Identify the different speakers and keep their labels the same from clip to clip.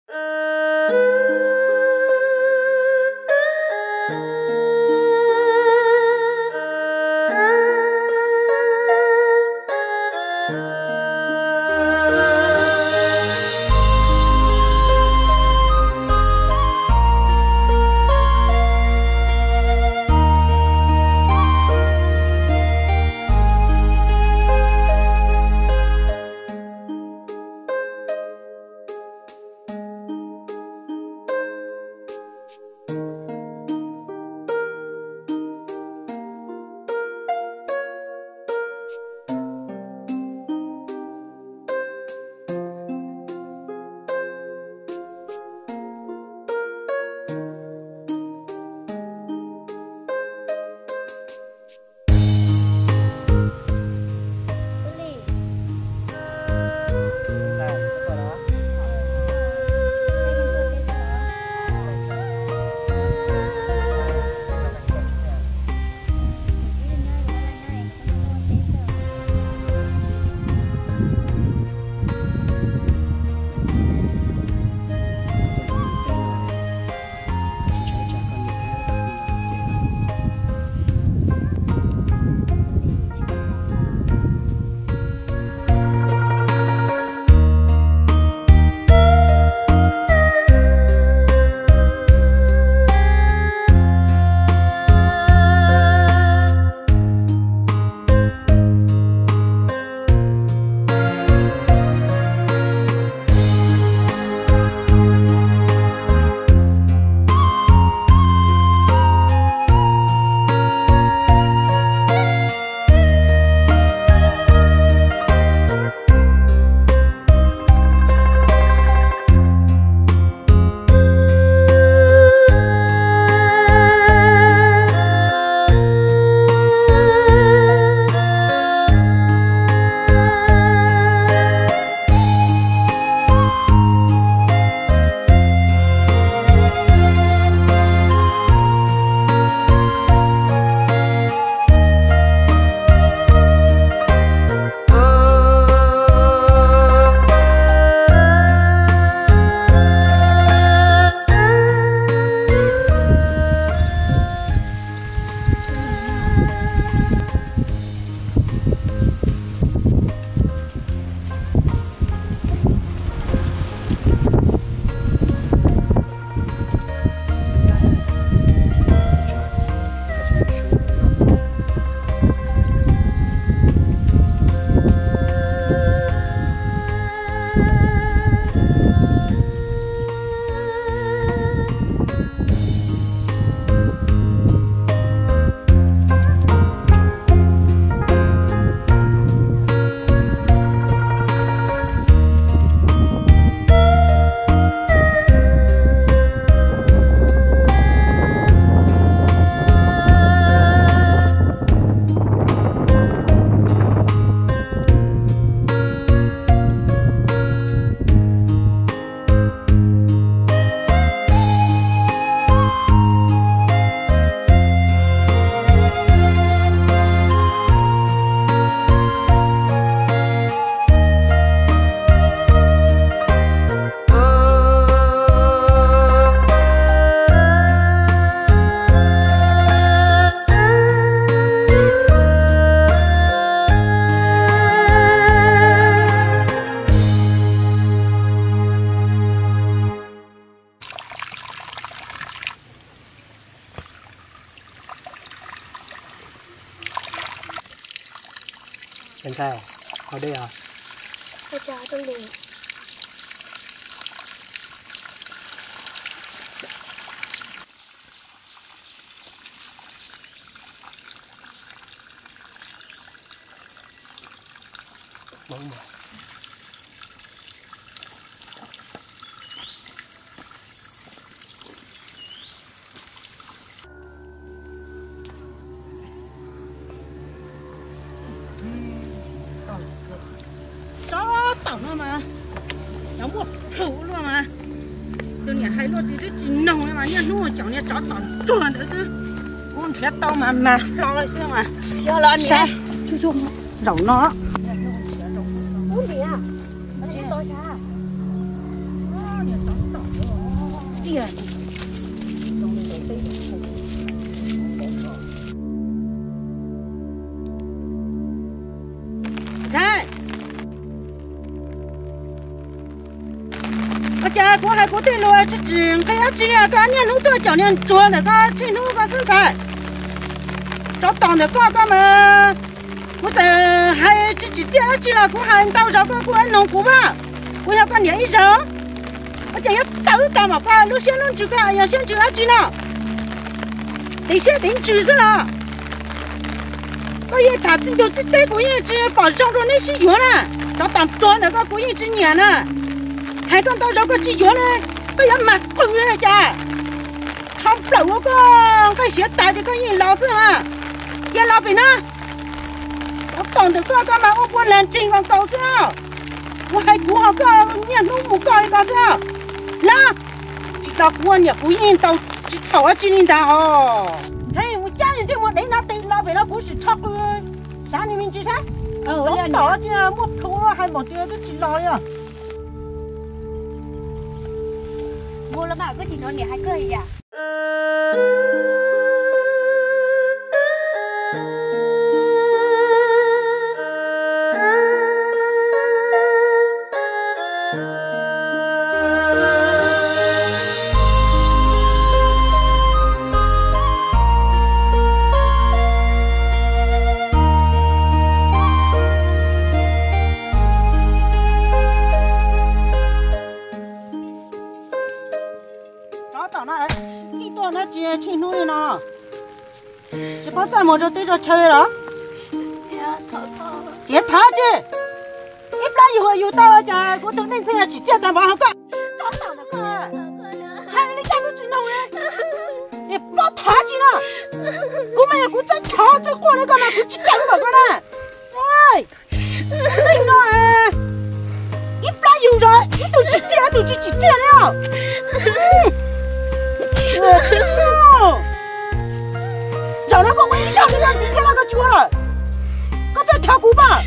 Speaker 1: Làm sao? Ở đây à?
Speaker 2: Ở chợ trong đường.
Speaker 1: Bóng mà.
Speaker 3: Đó tổng nó mà nó một thủ luôn mà tôi nhà hay luôn thì cái gì nồng mà nhà nuôi cháu nhà chó tổng chuồn nữa chứ con thế tao mà lo lại xem mà chưa lo sao chú chú rẩu nó
Speaker 2: Uống gì à? Nó to cha.
Speaker 3: nhà chó tổng 我家我还过对路啊，这只还要这样个年弄多教练做那个这弄个身材，找当的哥哥们，我在还自己接了去了，我还到时候我还弄过嘛，我要个年一生，我家要到干嘛个，路线弄这个要先去了去了，得先定住是了。我也他自己自带过一只把上着那些药了，找当做那个过一只年了。还讲到这个鸡脚呢，我要买回来家，唱不了我个，我现在这个人老师啊，也老板呢，我当的个干嘛我不能真个搞笑，我还顾好个年弄不搞一搞笑，那，知道过年不应到去炒啊鸡领蛋哦，哎，我家人这么人那对老板那不是炒个啥你们知噻？我到这我头还没得都知道呀。
Speaker 2: mua là bảo cái chị nó nhẹ hay cười à
Speaker 3: chỉ có在một chỗ tới rồi chơi đó chị thả chứ ít lá yêu yêu tao cha cô tưởng nên sẽ chỉ chết tao bảo không có tao là con hai đứa cha tôi chỉ nói để bao thả chứ nó cô mày cô真吵这过来干嘛cô chỉ đánh vào con này ơi đừng nói ít lá yêu rồi ít tôi chỉ chết nữa找那个我一找就让今天那个车了，我在跳鼓吧，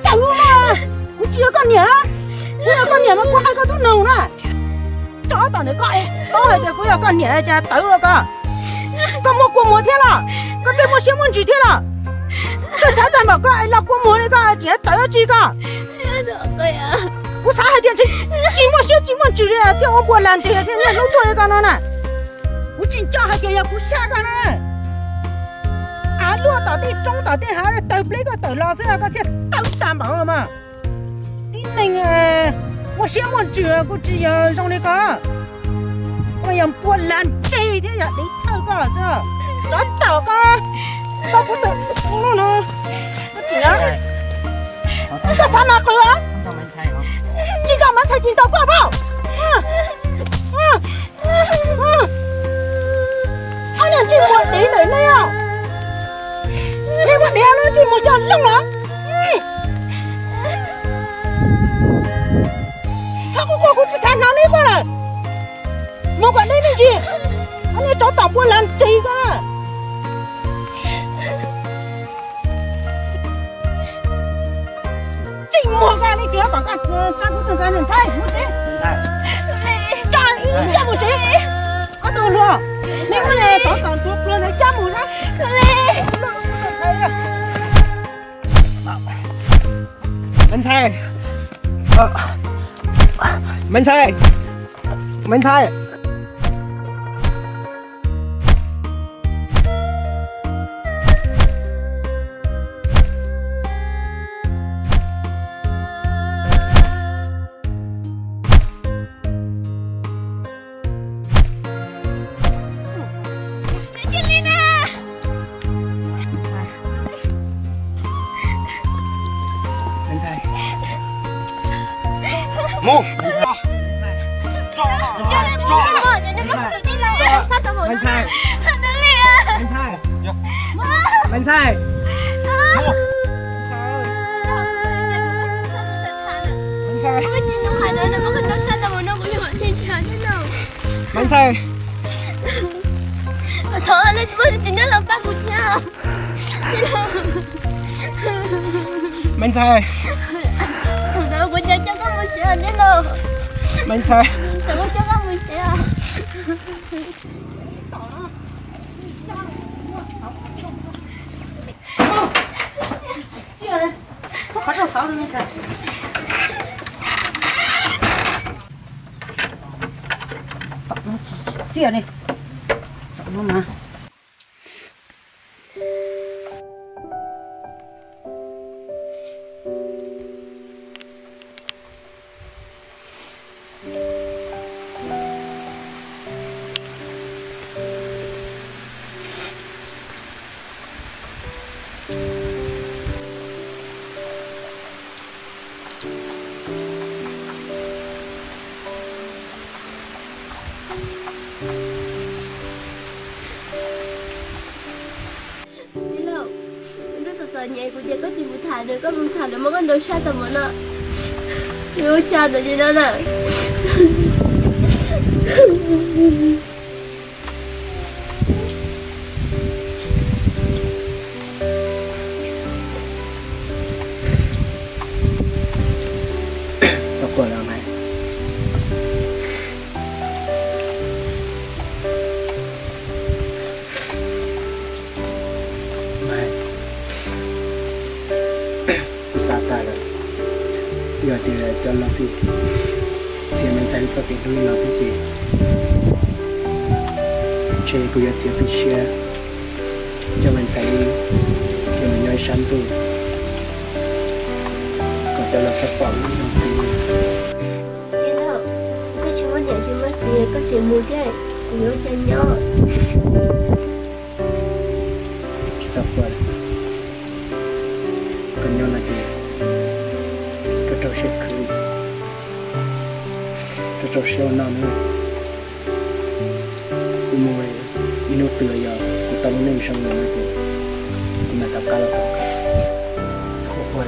Speaker 3: 加油嘛！我只要个年，我要个年嘛，我还个都弄了，找到那个哎，我还得我要个年家到了个，我没过摩天了，我再没新闻纸贴了，这啥蛋嘛个哎那过摩那个姐到了几个，我啥还得去，今晚纸的，叫我过来这些天那弄多那个呢。我真正还给要不下个呢，啊，落到地中到地下来豆那个豆老师那个去豆蛋毛了嘛，你那个我先问住，我只要让那个，我要不然这一天要你偷个是，找到个，到不到不能，我只要，你个啥嘛鬼啊？这个蛮才进到挂包，anh làm gì một tí tới đây à? Đi một đeo nó chỉ một giờ xong đó. Sao cô chỉ sáng nào đi qua rồi? Một quả đây làm gì? Anh ấy cháu tổng buồn làm gì cơ? Chỉ một cái đi kia bảo cả cha cũng từng cái lần thay một tí. Cha ý cha một tí. Có đồ luôn. Nếu mà này tao còn thuốc luôn nó chăm một đó. Mình sai. Mình sai. Mình sai.
Speaker 1: Một. Mình sai. Mình sai. Mình sai.
Speaker 2: Thôi lên chị nhớ làm ba của nhau.
Speaker 1: Mình sai.
Speaker 2: Đâu của nhà cho có một chuyện đấy đâu.
Speaker 1: Mình sai.
Speaker 2: Sao có cho có một chuyện à?
Speaker 3: Chưa đấy. Có đâu sáu rồi mình sai. chia này chọn nó mà
Speaker 2: nhảy của chị có chị một thả được, có một thả được mà con đôi xa tầm một nè, đôi cha tầm gì đó nè.
Speaker 1: Sao cười làm này? Giờ thì cho nó xin mình sẽ sau tiền đuôi nó sẽ chỉ chơi của giờ sẽ tự share cho mình sẽ cho mình nói sẵn tu còn cho nó sẽ bỏ nó xin
Speaker 2: Chị đâu, cái chuyện mà nhảy chuyện mà xì có chuyện mua cái nhớ chân nhớ
Speaker 1: sao quên còn nhau là gì trâu sẽ cười trâu sẽ nằm nữa cô mua ino tựa giờ cô ta muốn nên sang người này cô mà tập cá là sao quên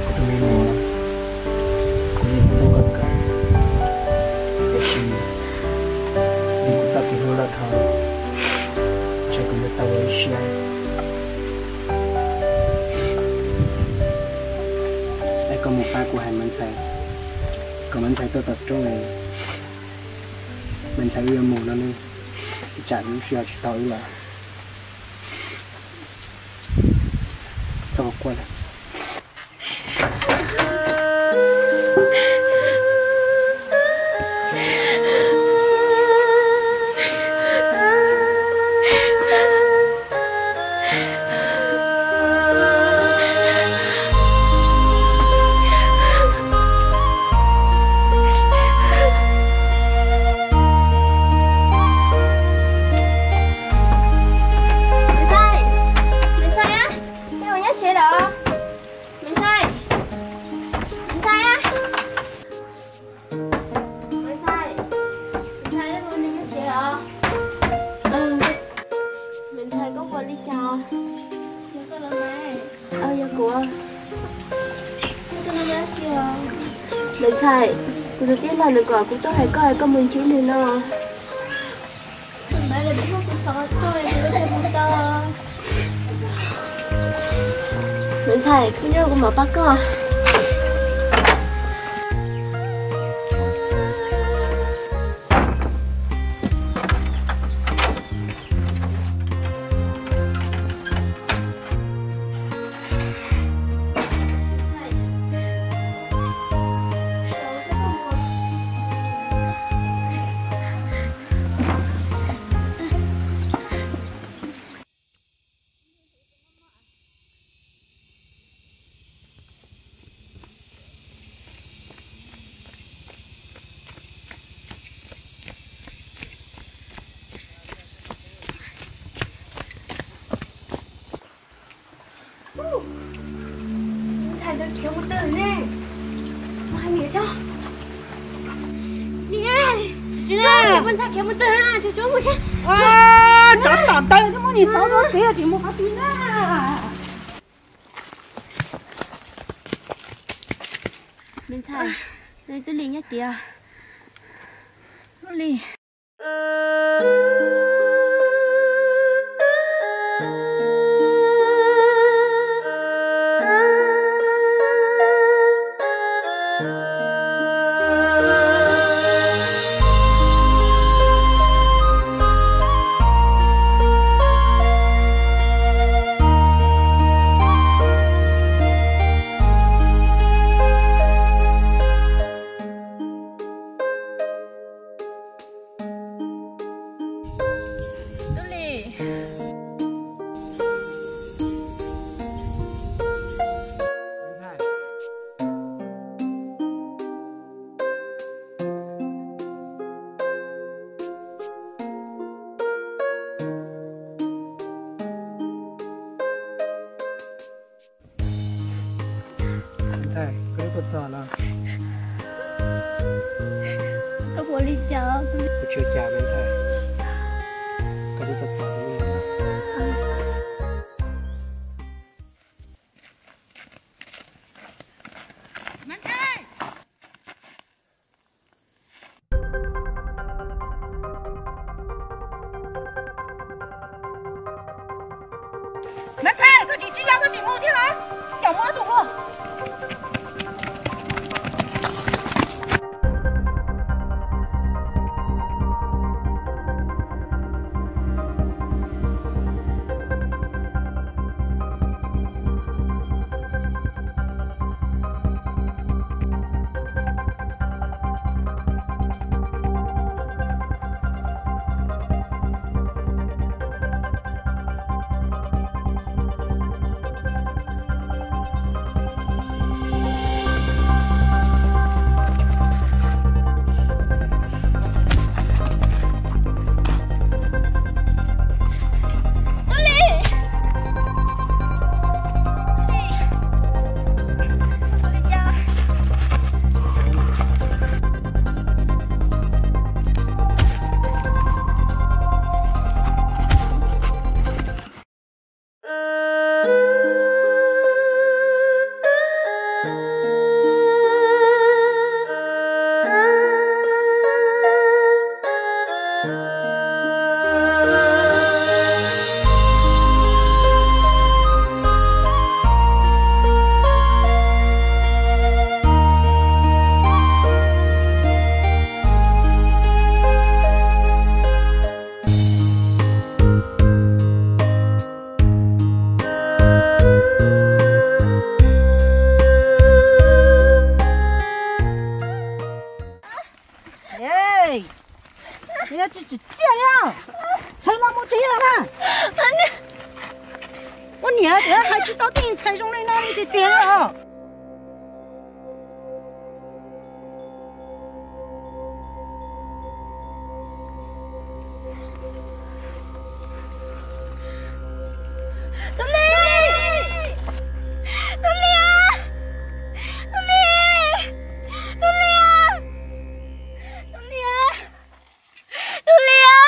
Speaker 1: cô ta mới mua cô đi mua gặp cả để khi đi cô sắp thì nó là thằng chơi cùng với tao với share có một pha của hàng mình xài còn mình xài tôi tập trung này mình xài yêu mù nó nên chả đúng suy chỉ tao là sao quên mình xài cô đầu tiên là được gọi cũng tôi hãy coi có mình chữ này nó mình phải là biết không có tôi thì có thể muốn to mình xài cứ nhớ của mở bác cơ Thầy đang kéo một tờ nè mà hai nghĩa cho nè chị nè con sao kéo một tờ à chú một chứ
Speaker 3: chó tỏ tay cái món gì xấu đó kìa chị một phát túi nè
Speaker 2: mình xài đây tôi liền nhá tía nó liền
Speaker 1: 菜，可以不早了，
Speaker 2: 都玻璃胶，
Speaker 1: 不缺假没菜，可是不早了。
Speaker 3: 门菜。门菜，个几只要个几毛钱来，叫毛多了。哎，人家就是这样，才那么这样啊！我娘这还知道点菜送来哪里的点了？
Speaker 2: 东丽，东丽啊，东丽，东丽啊，东丽啊，东丽啊，东丽啊，啊！